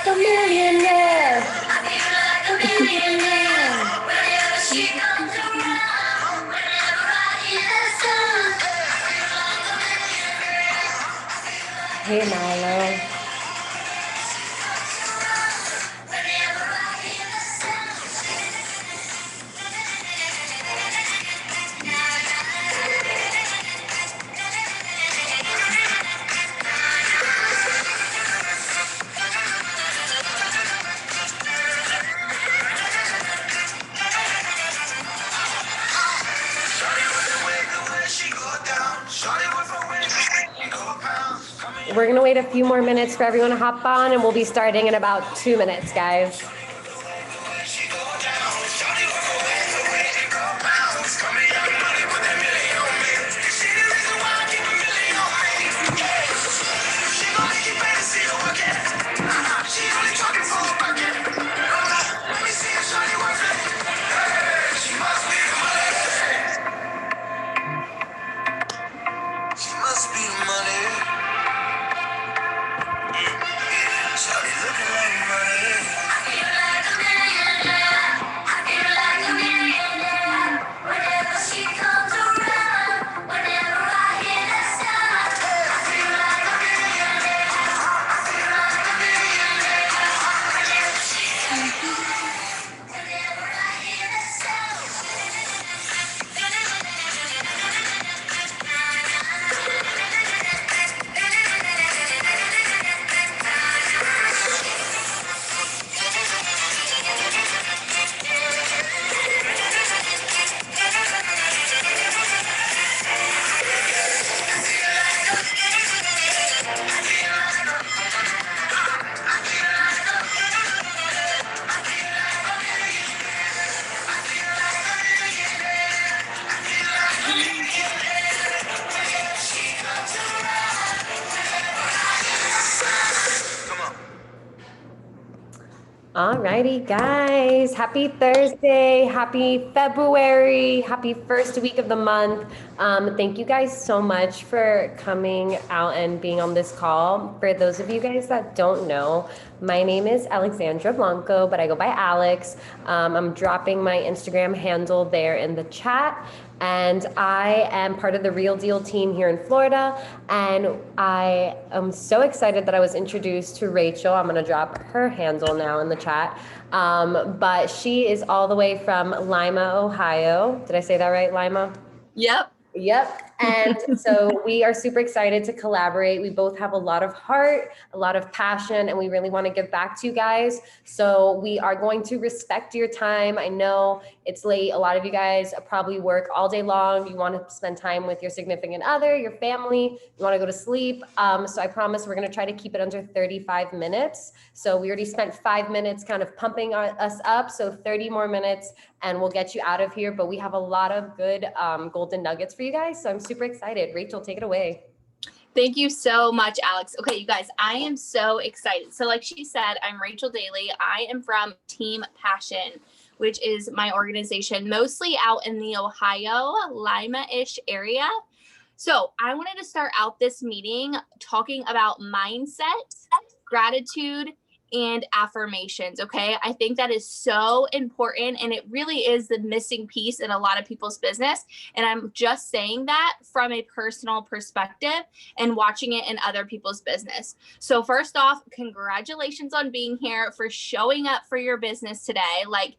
a millionaire. I feel like a millionaire. Whenever she comes around, whenever I hear that sound, I feel like a millionaire. Hey, Milo. Whenever I hear that We're going to wait a few more minutes for everyone to hop on, and we'll be starting in about 2 minutes, guys. Alrighty, guys, happy Thursday, happy February, happy first week of the month. Thank you guys so much for coming out and being on this call. For those of you guys that don't know, my name is Alexandra Blanco, but I go by Alex. I'm dropping my Instagram handle there in the chat. And I am part of the Real Deal team here in Florida. And I am so excited that I was introduced to Rachel. I'm gonna drop her handle now in the chat. But she is all the way from Lima, Ohio. Did I say that right, Lima? Yep. And so we are super excited to collaborate. We both have a lot of heart, a lot of passion, and we really want to give back to you guys. So we are going to respect your time. I know it's late. A lot of you guys probably work all day long. You want to spend time with your significant other, your family. You want to go to sleep. So I promise we're going to try to keep it under 35 minutes. So we already spent 5 minutes kind of pumping us up. So 30 more minutes and we'll get you out of here. But we have a lot of good golden nuggets for you guys. So I'm super excited. Rachel, take it away. Thank you so much, Alex. Okay, you guys, I am so excited. So like she said, I'm Rachel Daly. I am from Team Passion, which is my organization, mostly out in the Ohio, Lima-ish area. So I wanted to start out this meeting talking about mindset, gratitude, and affirmations. Okay. I think that is so important. And it really is the missing piece in a lot of people's business. And I'm just saying that from a personal perspective and watching it in other people's business. So first off, congratulations on being here, for showing up for your business today. Like,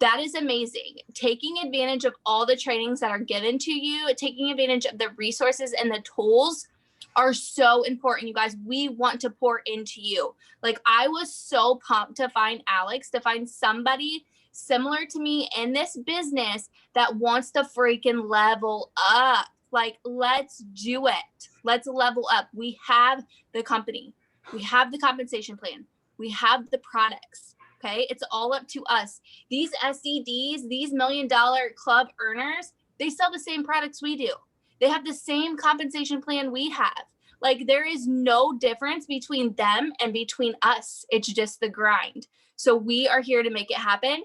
that is amazing. Taking advantage of all the trainings that are given to you, taking advantage of the resources and the tools are so important, you guys. We want to pour into you. Like, I was so pumped to find Alex, to find somebody similar to me in this business that wants to freaking level up. Like, let's do it. Let's level up. We have the company. We have the compensation plan. We have the products. Okay. It's all up to us. These SEDs, these $1 million club earners, they sell the same products we do. They have the same compensation plan we have. Like, there is no difference between them and between us. It's just the grind. So we are here to make it happen.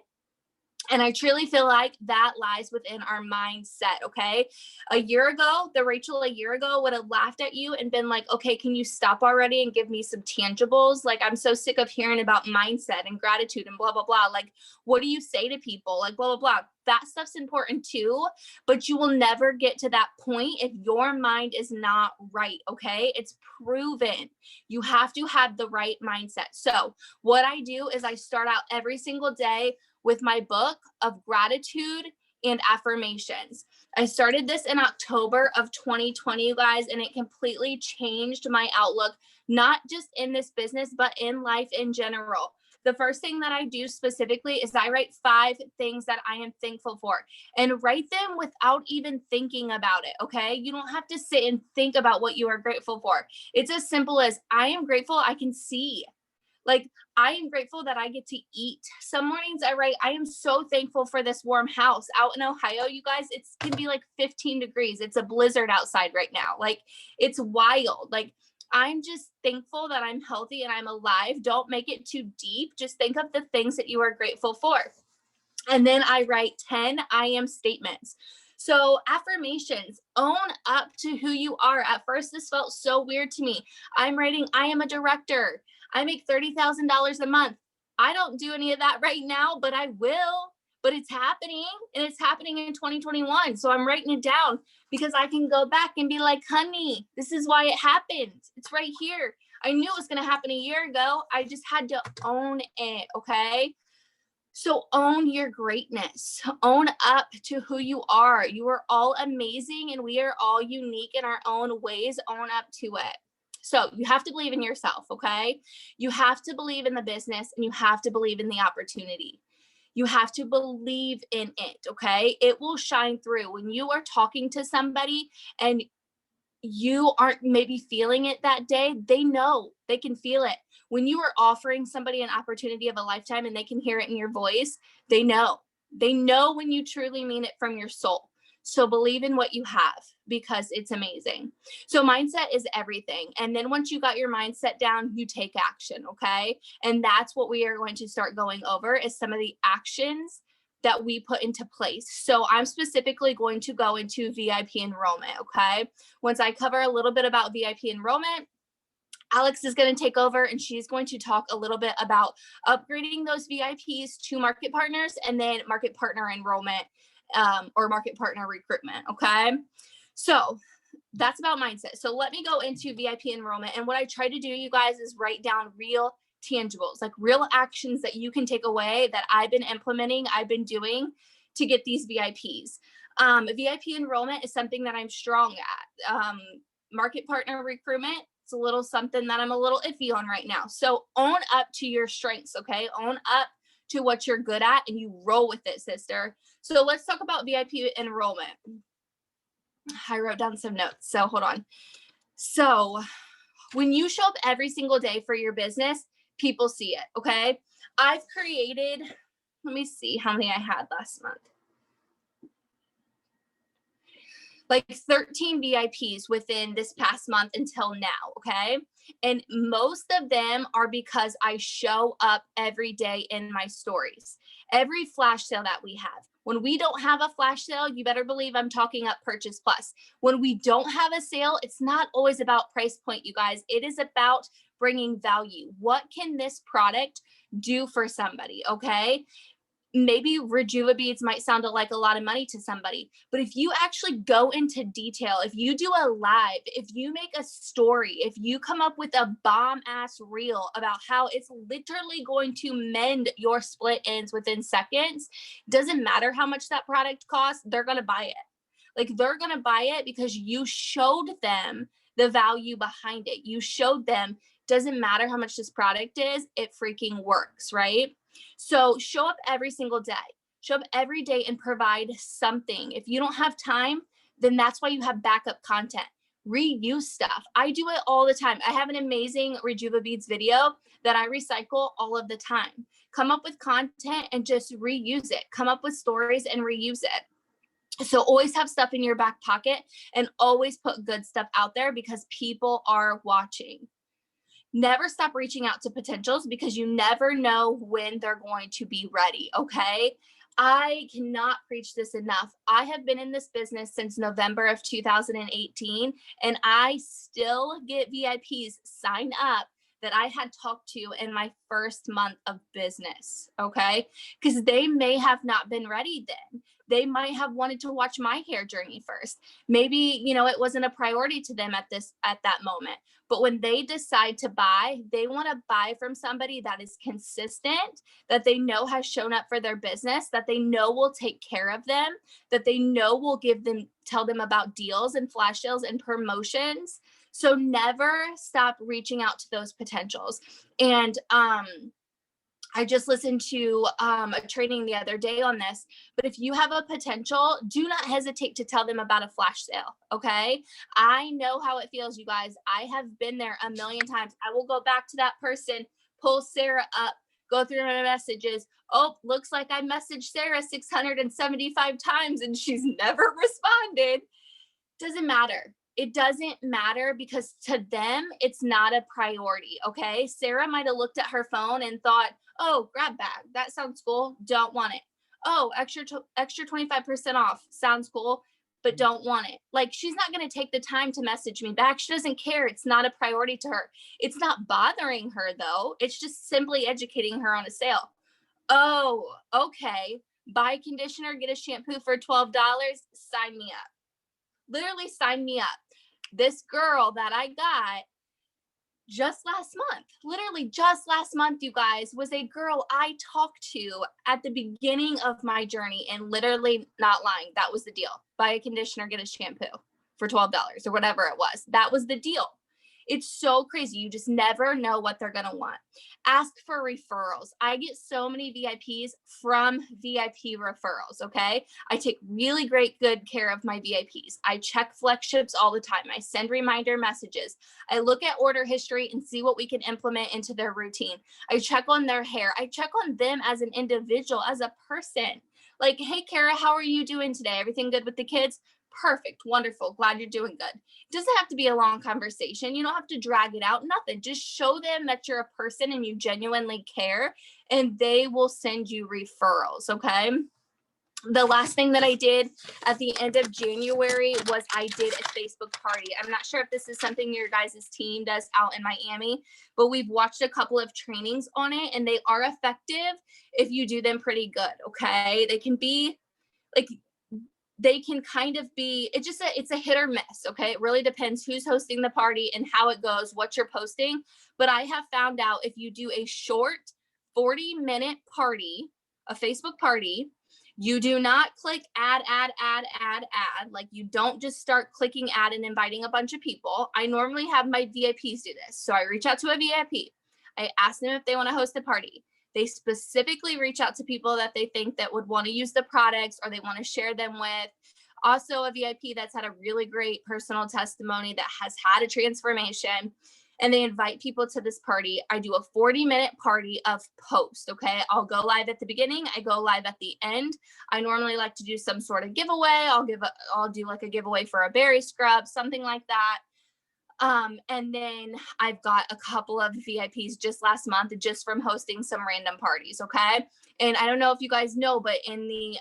And I truly feel like that lies within our mindset. Okay. A year ago, the Rachel a year ago would have laughed at you and been like, okay, can you stop already and give me some tangibles? Like, I'm so sick of hearing about mindset and gratitude and blah, blah, blah. Like, what do you say to people? Like, blah, blah, blah. That stuff's important too, but you will never get to that point if your mind is not right. Okay. It's proven. You have to have the right mindset. So, what I do is I start out every single day with my book of gratitude and affirmations. I started this in October of 2020, you guys, and it completely changed my outlook, not just in this business, but in life in general. The first thing that I do specifically is I write 5 things that I am thankful for, and write them without even thinking about it. Okay. You don't have to sit and think about what you are grateful for. It's as simple as I am grateful I can see. Like, I am grateful that I get to eat. Some mornings I write, I am so thankful for this warm house out in Ohio. You guys, it can be like 15 degrees. It's a blizzard outside right now. Like, it's wild. Like, I'm just thankful that I'm healthy and I'm alive. Don't make it too deep. Just think of the things that you are grateful for. And then I write 10 I am statements. So affirmations, own up to who you are. At first, this felt so weird to me. I'm writing, I am a director. I make $30,000 a month. I don't do any of that right now, but I will. But it's happening, and it's happening in 2021. So I'm writing it down because I can go back and be like, honey, this is why it happened. It's right here. I knew it was going to happen a year ago. I just had to own it. Okay. So own your greatness, own up to who you are. You are all amazing and we are all unique in our own ways. Own up to it. So you have to believe in yourself, okay? You have to believe in the business and you have to believe in the opportunity. You have to believe in it, okay? It will shine through when you are talking to somebody and you aren't maybe feeling it that day. They know, they can feel it. When you are offering somebody an opportunity of a lifetime and they can hear it in your voice, they know when you truly mean it from your soul. So believe in what you have because it's amazing. So mindset is everything. And then once you got your mindset down, you take action. Okay. And that's what we are going to start going over is some of the actions that we put into place. So I'm specifically going to go into VIP enrollment. Okay. Once I cover a little bit about VIP enrollment, Alex is going to take over and she's going to talk a little bit about upgrading those VIPs to market partners and then market partner enrollment or market partner recruitment. Okay. So that's about mindset. So let me go into VIP enrollment. And what I try to do, you guys, is write down real tangibles, like real actions that you can take away that I've been implementing, I've been doing to get these VIPs. VIP enrollment is something that I'm strong at. Market partner recruitment, it's a little something that I'm a little iffy on right now. So own up to your strengths, okay? Own up to what you're good at and you roll with it, sister. So let's talk about VIP enrollment. I wrote down some notes, so hold on. So when you show up every single day for your business, people see it, okay? I've created, let me see how many I had last month. Like 13 VIPs within this past month until now, okay? And most of them are because I show up every day in my stories. Every flash sale that we have. When we don't have a flash sale, you better believe I'm talking up Purchase Plus. When we don't have a sale, it's not always about price point, you guys. It is about bringing value. What can this product do for somebody, okay? Maybe Rejuva beads might sound like a lot of money to somebody, but if you actually go into detail, if you do a live, if you make a story, if you come up with a bomb ass reel about how it's literally going to mend your split ends within seconds, doesn't matter how much that product costs, they're going to buy it. Like they're going to buy it because you showed them the value behind it. You showed them, doesn't matter how much this product is, it freaking works, right? So show up every single day. Show up every day and provide something. If you don't have time, then that's why you have backup content. Reuse stuff. I do it all the time. I have an amazing Rejuva beads video that I recycle all of the time. Come up with content and just reuse it. Come up with stories and reuse it. So always have stuff in your back pocket and always put good stuff out there because people are watching. Never stop reaching out to potentials because you never know when they're going to be ready, okay? I cannot preach this enough. I have been in this business since November of 2018, and I still get VIPs sign up that I had talked to in my first month of business. Okay. Because they may have not been ready then. They might have wanted to watch my hair journey first. Maybe, it wasn't a priority to them at that moment. But when they decide to buy, they want to buy from somebody that is consistent, that they know has shown up for their business, that they know will take care of them, that they know will tell them about deals and flash sales and promotions. So never stop reaching out to those potentials. And I just listened to a training the other day on this, but if you have a potential, do not hesitate to tell them about a flash sale. Okay. I know how it feels, you guys. I have been there a million times. I will go back to that person, pull Sarah up, go through my messages. Oh, looks like I messaged Sarah 675 times and she's never responded. Doesn't matter. It doesn't matter because to them, it's not a priority. Okay. Sarah might have looked at her phone and thought, oh, grab bag. That sounds cool. Don't want it. Oh, extra 25% off. Sounds cool, but don't want it. Like, she's not going to take the time to message me back. She doesn't care. It's not a priority to her. It's not bothering her though. It's just simply educating her on a sale. Oh, okay. Buy a conditioner, get a shampoo for $12. Sign me up. Literally sign me up. This girl that I got just last month, literally just last month, you guys, was a girl I talked to at the beginning of my journey, and literally not lying, that was the deal. Buy a conditioner, get a shampoo for $12 or whatever it was. That was the deal. It's so crazy. You just never know what they're going to want. Ask for referrals. I get so many VIPs from VIP referrals. Okay. I take really good care of my VIPs. I check flex all the time. I send reminder messages. I look at order history and see what we can implement into their routine. I check on their hair. I check on them as an individual, as a person. Like, hey, Kara, how are you doing today? Everything good with the kids? Perfect. Wonderful. Glad you're doing good. It doesn't have to be a long conversation. You don't have to drag it out. Nothing. Just show them that you're a person and you genuinely care, and they will send you referrals. Okay. The last thing that I did at the end of January was I did a Facebook party. I'm not sure if this is something your guys' team does out in Miami, but we've watched a couple of trainings on it, and they are effective if you do them pretty good. Okay. They can be like, they can kind of be, it's a hit or miss. Okay. It really depends who's hosting the party and how it goes, what you're posting. But I have found out if you do a short 40-minute party, a Facebook party, you do not click add. Like, you don't just start clicking add and inviting a bunch of people. I normally have my VIPs do this. So I reach out to a VIP. I ask them if they want to host a party. They specifically reach out to people that they think that would want to use the products or they want to share them with. Also, a VIP that's had a really great personal testimony that has had a transformation, and they invite people to this party. I do a 40-minute party of post. Okay. I'll go live at the beginning. I go live at the end. I normally like to do some sort of giveaway. I'll do like a giveaway for a berry scrub, something like that. And then I've got a couple of VIPs just last month, just from hosting some random parties. Okay. And I don't know if you guys know, but in the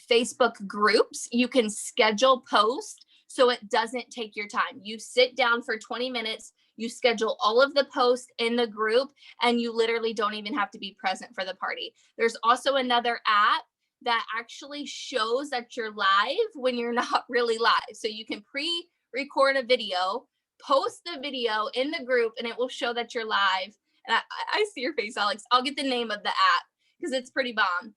Facebook groups, you can schedule posts so it doesn't take your time. You sit down for 20 minutes, you schedule all of the posts in the group, and you literally don't even have to be present for the party. There's also another app that actually shows that you're live when you're not really live. So you can record a video, post the video in the group, and it will show that you're live. And I see your face, Alex. I'll get the name of the app because it's pretty bomb.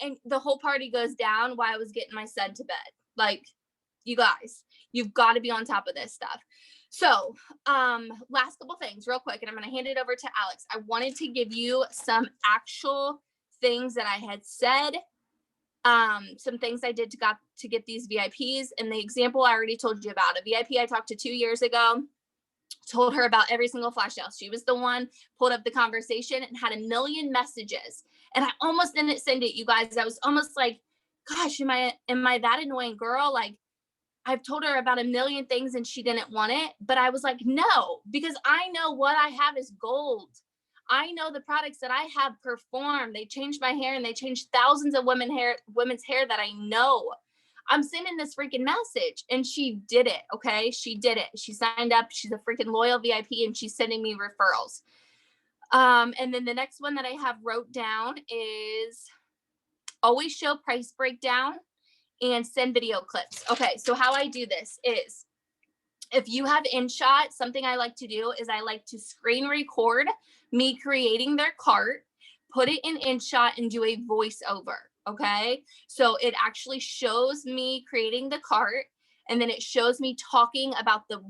And the whole party goes down while I was getting my son to bed. Like, you guys, you've got to be on top of this stuff. So, last couple things real quick, and I'm going to hand it over to Alex. I wanted to give you some actual things that I had said, some things I did to get these VIPs. And the example I already told you about, a VIP I talked to 2 years ago, told her about every single flash sale. She was the one, pulled up the conversation and had 1 million messages. And I almost didn't send it, you guys. I was almost like, gosh, am I that annoying girl? Like, I've told her about 1 million things and she didn't want it. But I was like, no, because I know what I have is gold. I know the products that I have perform. They changed my hair and they changed thousands of women's hair that I know. I'm sending this freaking message. And she did it. Okay. She did it. She signed up. She's a freaking loyal VIP and she's sending me referrals. And then the next one that I have wrote down is always show price breakdown and send video clips. Okay. So how I do this is if you have InShot, something I like to do is I like to screen record me creating their cart, put it in InShot and do a voiceover. Okay. So it actually shows me creating the cart and then it shows me talking about the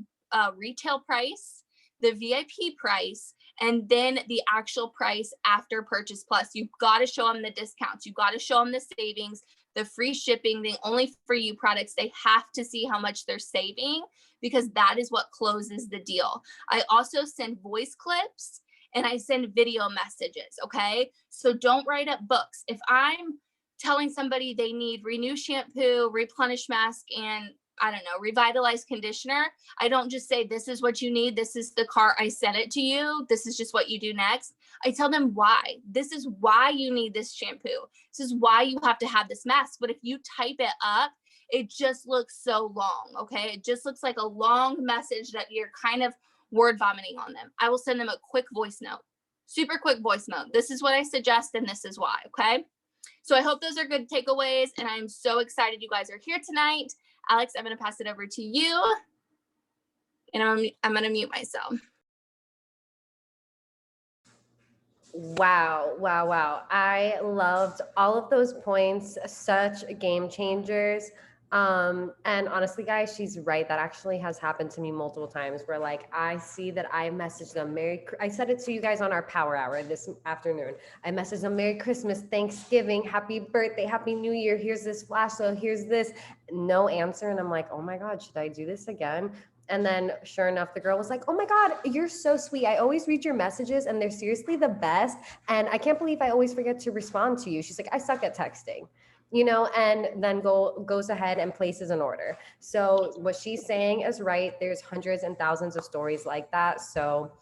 retail price, the VIP price, and then the actual price after purchase plus. You've got to show them the discounts. You've got to show them the savings, the free shipping, the only for you products. They have to see how much they're saving because that is what closes the deal. I also send voice clips and I send video messages. Okay. So don't write up books. If I'm telling somebody they need Renew shampoo, Replenish mask, and I don't know, Revitalize conditioner, I don't just say, this is what you need. This is the cart. I sent it to you. This is just what you do next. I tell them why. This is why you need this shampoo. This is why you have to have this mask. But if you type it up, it just looks so long. Okay. It just looks like a long message that you're kind of word vomiting on them. I will send them a quick voice note, super quick voice note. This is what I suggest and this is why. Okay. So I hope those are good takeaways. And I'm so excited you guys are here tonight. Alex, I'm going to pass it over to you. And I'm going to mute myself. Wow, wow, wow. I loved all of those points, such game changers. And honestly, guys, she's right. That actually has happened to me multiple times where like I see that I messaged them I said it to you guys on our power hour this afternoon. I messaged them Merry Christmas, Thanksgiving, Happy Birthday, Happy New Year. Here's this flash sale. Here's this. No answer. And I'm like, oh my God, should I do this again? And then sure enough, the girl was like, oh my God, you're so sweet. I always read your messages and they're seriously the best. And I can't believe I always forget to respond to you. She's like, I suck at texting, you know, and then goes ahead and places an order. So what she's saying is right. There's hundreds and thousands of stories like that. So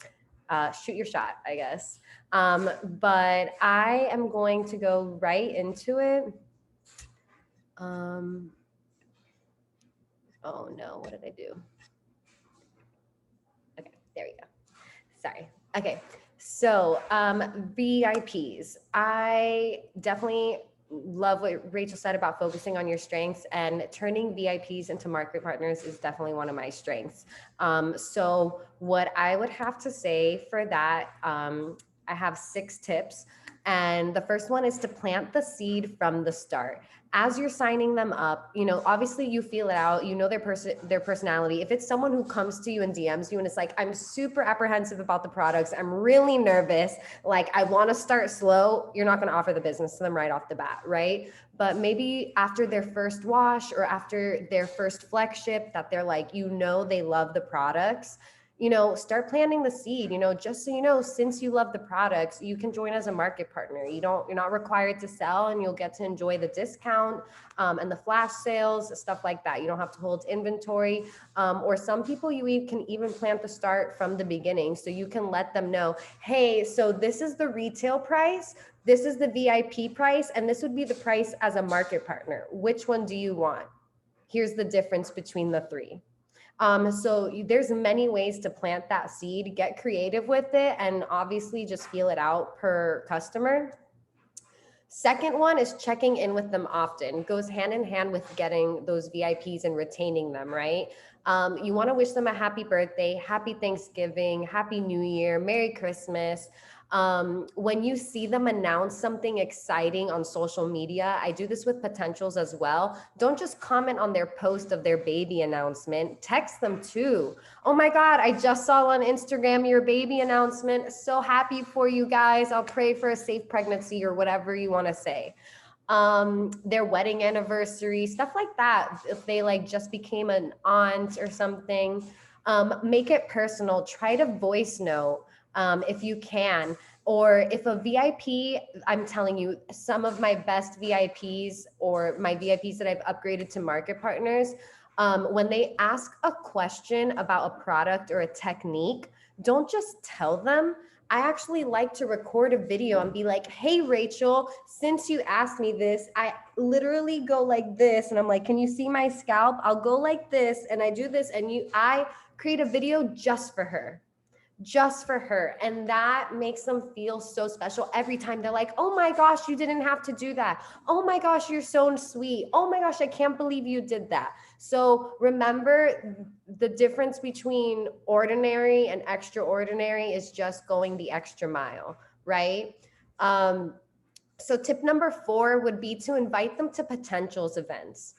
shoot your shot, I guess. But I am going to go right into it. Oh no, what did I do? Okay, there we go. Sorry. Okay. So VIPs, I definitely love what Rachel said about focusing on your strengths, and turning VIPs into market partners is definitely one of my strengths. So what I would have to say for that, I have 6 tips. And the first one is to plant the seed from the start. As you're signing them up, you know, obviously you feel it out, you know, their personality. If it's someone who comes to you and DMs you and it's like, I'm super apprehensive about the products, I'm really nervous, like I want to start slow, you're not going to offer the business to them right off the bat, right? But maybe after their first wash or after their first flagship that they're like, you know, they love the products, you know, start planting the seed, you know, just so you know, since you love the products, you can join as a market partner. You're not required to sell, and you'll get to enjoy the discount and the flash sales, stuff like that. You don't have to hold inventory. Or some people can even plant the start from the beginning. So you can let them know, hey, so this is the retail price, this is the VIP price, and this would be the price as a market partner. Which one do you want? Here's the difference between the 3. So there's many ways to plant that seed, get creative with it, and obviously just feel it out per customer. Second one is checking in with them often. It goes hand in hand with getting those VIPs and retaining them, right? You want to wish them a happy birthday, happy Thanksgiving, happy New Year, Merry Christmas. When you see them announce something exciting on social media, I do this with potentials as well. Don't just comment on their post of their baby announcement, text them too. Oh my God, I just saw on Instagram your baby announcement. So happy for you guys. I'll pray for a safe pregnancy or whatever you want to say. Their wedding anniversary, stuff like that. If they like just became an aunt or something, make it personal. Try to voice note. If you can, or if a VIP, I'm telling you, some of my best VIPs or my VIPs that I've upgraded to market partners, when they ask a question about a product or a technique, don't just tell them. I actually like to record a video and be like, hey, Rachel, since you asked me this, I literally go like this. And I'm like, can you see my scalp? I'll go like this and I do this. And I create a video just for her. Just for her. And that makes them feel so special every time. They're like, oh my gosh, you didn't have to do that. Oh my gosh, you're so sweet. Oh my gosh, I can't believe you did that. So remember, the difference between ordinary and extraordinary is just going the extra mile, right? So tip number 4 would be to invite them to potentials events.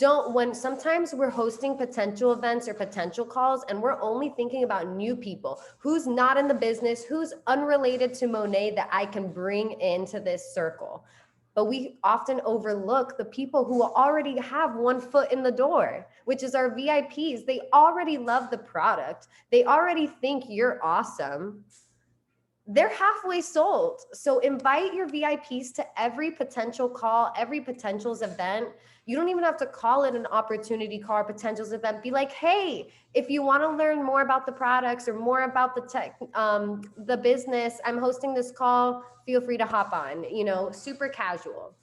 When sometimes we're hosting potential events or potential calls and we're only thinking about new people, who's not in the business, who's unrelated to Monet that I can bring into this circle. But we often overlook the people who already have one foot in the door, which is our VIPs. They already love the product. They already think you're awesome. They're halfway sold. So invite your VIPs to every potential call, every potentials event. You don't even have to call it an opportunity call or potentials event. Be like, hey, if you want to learn more about the products or more about the tech, the business, I'm hosting this call. Feel free to hop on, super casual.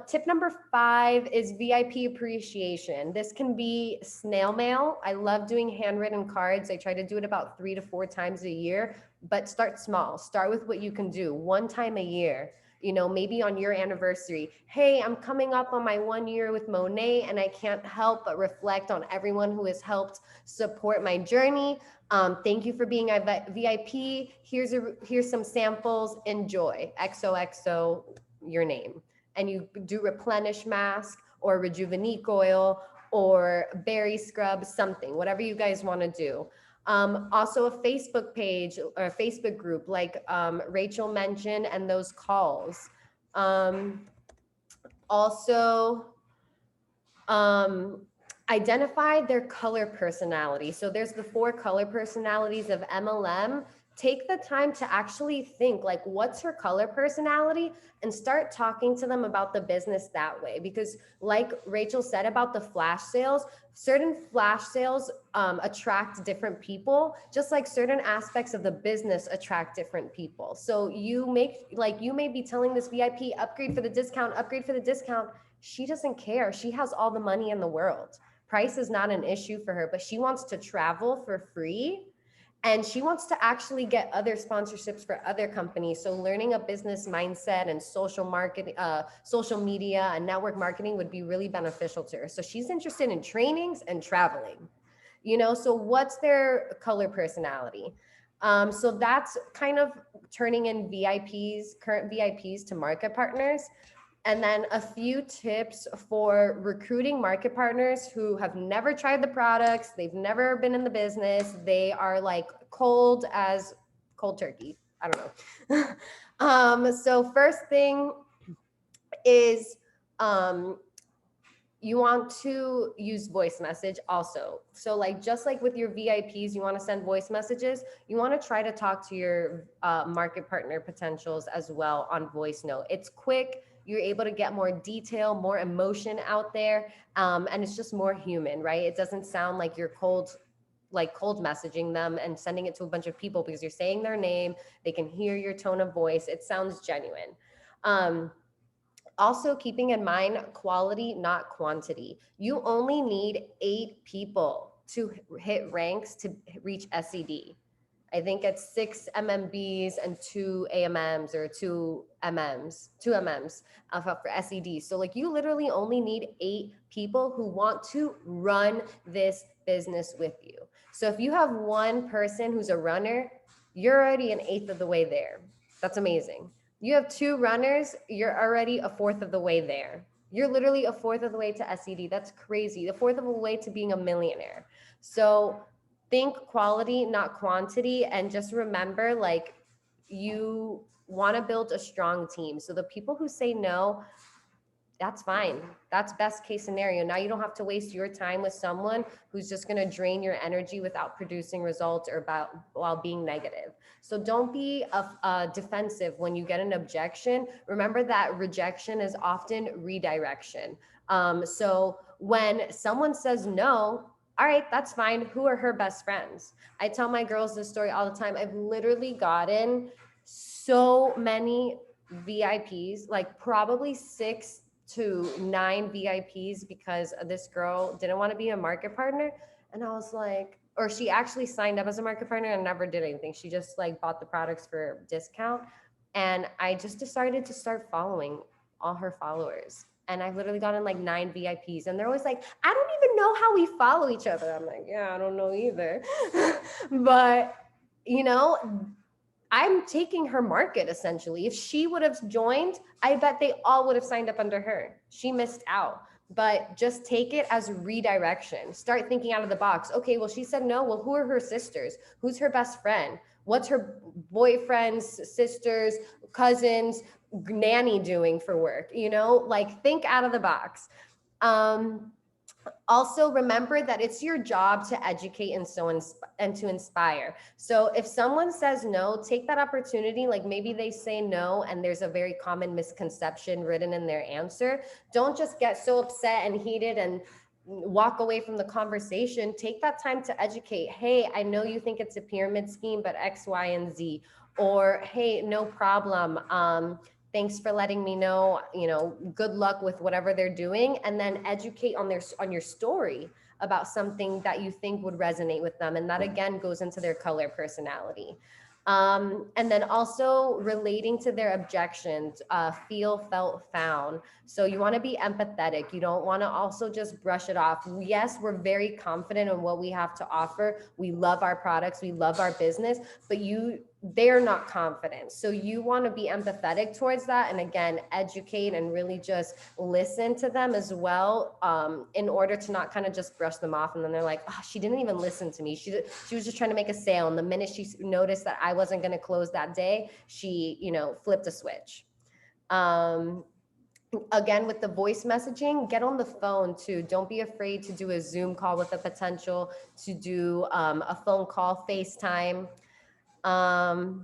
Tip number 5 is VIP appreciation. This can be snail mail. I love doing handwritten cards. I try to do it about 3 to 4 times a year, but start small. Start with what you can do one time a year. Maybe on your anniversary. Hey, I'm coming up on my 1 year with Monet, and I can't help but reflect on everyone who has helped support my journey. Thank you for being a VIP. Here's some samples. Enjoy. XOXO, your name. And you do replenish mask or Rejuvenique oil or berry scrub, something, whatever you guys want to do. Also a Facebook page or a Facebook group like Rachel mentioned, and those calls. Also, identify their color personality. So there's the 4 color personalities of MLM. Take the time to actually think, like, what's her color personality, and start talking to them about the business that way. Because like Rachel said about the flash sales, certain flash sales attract different people, just like certain aspects of the business attract different people. So you may be telling this VIP, upgrade for the discount, upgrade for the discount. She doesn't care. She has all the money in the world. Price is not an issue for her, but she wants to travel for free. And she wants to actually get other sponsorships for other companies. So learning a business mindset and social marketing, social media and network marketing would be really beneficial to her. So she's interested in trainings and traveling, so what's their color personality? So that's kind of turning in current VIPs to market partners. And then a few tips for recruiting market partners who have never tried the products, they've never been in the business, they are like cold turkey. I don't know. So first thing is you want to use voice message also. So just like with your VIPs, you want to send voice messages. You want to try to talk to your market partner potentials as well on voice note. It's quick. You're able to get more detail, more emotion out there. And it's just more human, right? It doesn't sound like you're cold messaging them and sending it to a bunch of people, because you're saying their name. They can hear your tone of voice. It sounds genuine. Also, keeping in mind quality, not quantity. You only need 8 people to hit ranks to reach SED. I think it's 6 MMBs and 2 AMMs or 2 MMs for SED. So you literally only need 8 people who want to run this business with you. So if you have one person who's a runner, you're already 1/8 of the way there. That's amazing. You have 2 runners, you're already 1/4 of the way there. You're literally 1/4 of the way to SED. That's crazy. 1/4 of the way to being a millionaire. So think quality, not quantity. And just remember, you want to build a strong team. So the people who say no, that's fine. That's best case scenario. Now you don't have to waste your time with someone who's just going to drain your energy without producing results or while being negative. So don't be defensive when you get an objection. Remember that rejection is often redirection. So when someone says no, All right, that's fine. Who are her best friends? I tell my girls this story all the time. I've literally gotten so many VIPs, like probably 6 to 9 VIPs, because this girl didn't want to be a market partner. And I was like, or she actually signed up as a market partner and never did anything. She just like bought the products for discount. And I just decided to start following all her followers. And I've literally gotten like 9 VIPs, and they're always like, I don't even know how we follow each other. I'm like, yeah, I don't know either. But, you know, I'm taking her market essentially. If she would have joined, I bet they all would have signed up under her. She missed out. But just take it as redirection. Start thinking out of the box. Okay, well, she said no. Well, who are her sisters? Who's her best friend? What's her boyfriend's sisters, cousins, nanny doing for work? You know, like think out of the box. Um, Also remember that it's your job to educate and and to inspire. So if someone says no, take that opportunity. Like maybe they say no and there's a very common misconception written in their answer. Don't just get so upset and heated and walk away from the conversation. Take that time to educate. Hey, I know you think it's a pyramid scheme, but X, Y, and Z. Or hey, no problem. Thanks for letting me know, good luck with whatever they're doing. And then educate on your story about something that you think would resonate with them, and that again goes into their color personality. And then also relating to their objections, feel, felt, found. So you want to be empathetic. You don't want to also just brush it off. Yes, we're very confident in what we have to offer. We love our products, we love our business, but they're not confident. So you want to be empathetic towards that. And again, educate and really just listen to them as well, in order to not kind of just brush them off. And then they're like, oh, she didn't even listen to me. She was just trying to make a sale. And the minute she noticed that I wasn't going to close that day, she, flipped a switch. Again, with the voice messaging, get on the phone too. Don't be afraid to do a Zoom call with a potential, to do a phone call, FaceTime. Um,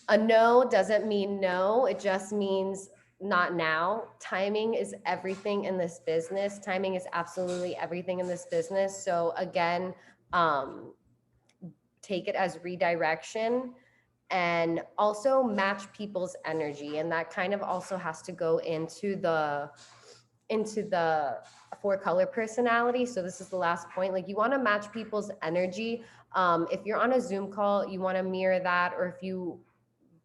a no doesn't mean no. It just means not now. Timing is everything in this business. Timing is absolutely everything in this business. So again, take it as redirection, and also match people's energy. And that kind of also has to go into the 4 color personality. So this is the last point. Like you want to match people's energy. If you're on a Zoom call, you want to mirror that. Or if you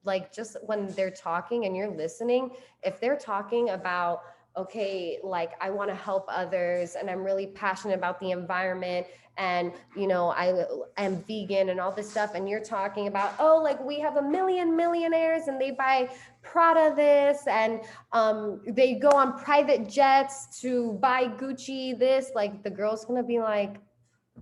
like, just when they're talking and you're listening, if they're talking about, okay, like I want to help others and I'm really passionate about the environment, and I am vegan and all this stuff, and you're talking about, oh, like we have a million millionaires and they buy Prada this, and they go on private jets to buy Gucci this, like the girl's gonna be like,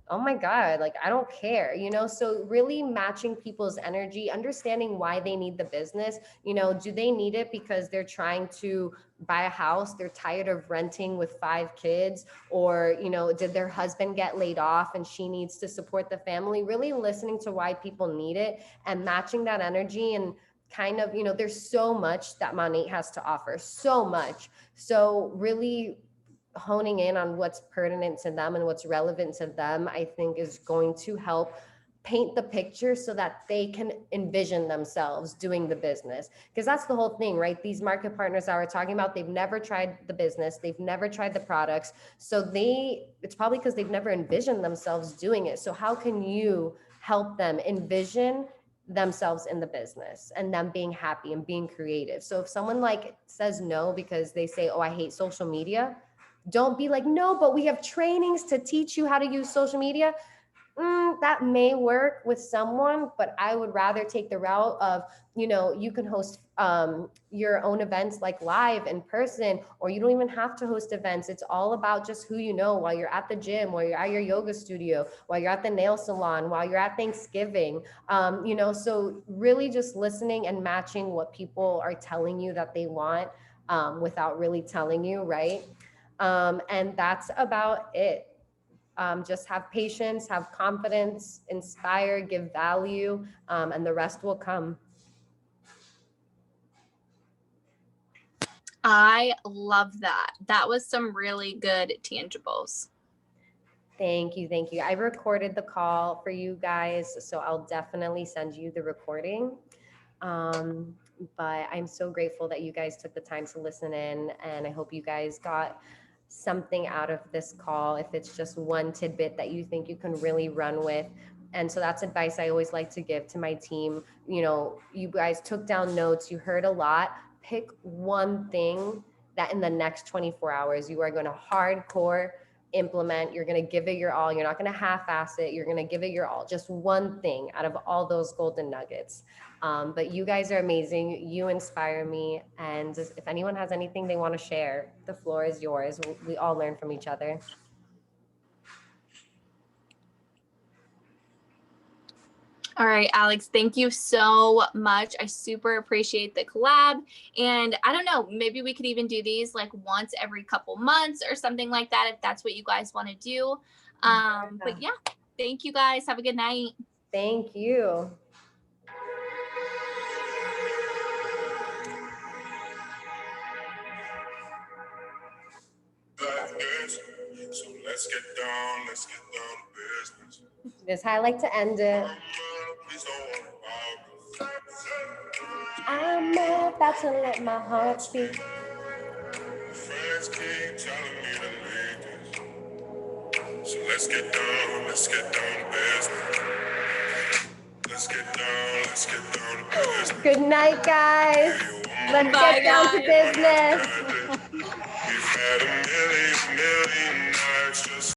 oh my God, like I don't care, So really matching people's energy, understanding why they need the business. Do they need it because they're trying to buy a house, they're tired of renting with 5 kids, or, did their husband get laid off and she needs to support the family? Really listening to why people need it and matching that energy. And kind of, there's so much that Monat has to offer, so much. So really honing in on what's pertinent to them and what's relevant to them, I think is going to help paint the picture so that they can envision themselves doing the business. Because that's the whole thing, right? These market partners that we're talking about, they've never tried the business, they've never tried the products. So it's probably because they've never envisioned themselves doing it. So how can you help them envision themselves in the business and them being happy and being creative? So if someone like says no because they say, oh, I hate social media, don't be like, no, but we have trainings to teach you how to use social media. That may work with someone, but I would rather take the route of, you can host your own events, like live in person, or you don't even have to host events. It's all about just who you know while you're at the gym, while you're at your yoga studio, while you're at the nail salon, while you're at Thanksgiving. So really just listening and matching what people are telling you that they want, without really telling you, right? And that's about it. Just have patience, have confidence, inspire, give value, and the rest will come. I love that. That was some really good tangibles. Thank you. Thank you. I recorded the call for you guys, so I'll definitely send you the recording. But I'm so grateful that you guys took the time to listen in, and I hope you guys got something out of this call. If it's just one tidbit that you think you can really run with. And so that's advice I always like to give to my team. You know, you guys took down notes, you heard a lot. Pick one thing that in the next 24 hours you are going to hardcore implement. You're going to give it your all. You're not going to half-ass it. You're going to give it your all. Just one thing out of all those golden nuggets. But you guys are amazing. You inspire me. And if anyone has anything they want to share, the floor is yours. We all learn from each other. All right, Alex, thank you so much. I super appreciate the collab. And I don't know, maybe we could even do these like once every couple months or something like that, if that's what you guys want to do. But yeah, thank you guys. Have a good night. Thank you. So let's get down to business. This is how I like to end it. Please don't worry about me. I'm about to let my heart speak. Friends keep telling me to leave this. So let's get down to business. Let's get down to business. Good night, guys. Let's Bye, get down to guys. business. We've had a million nights just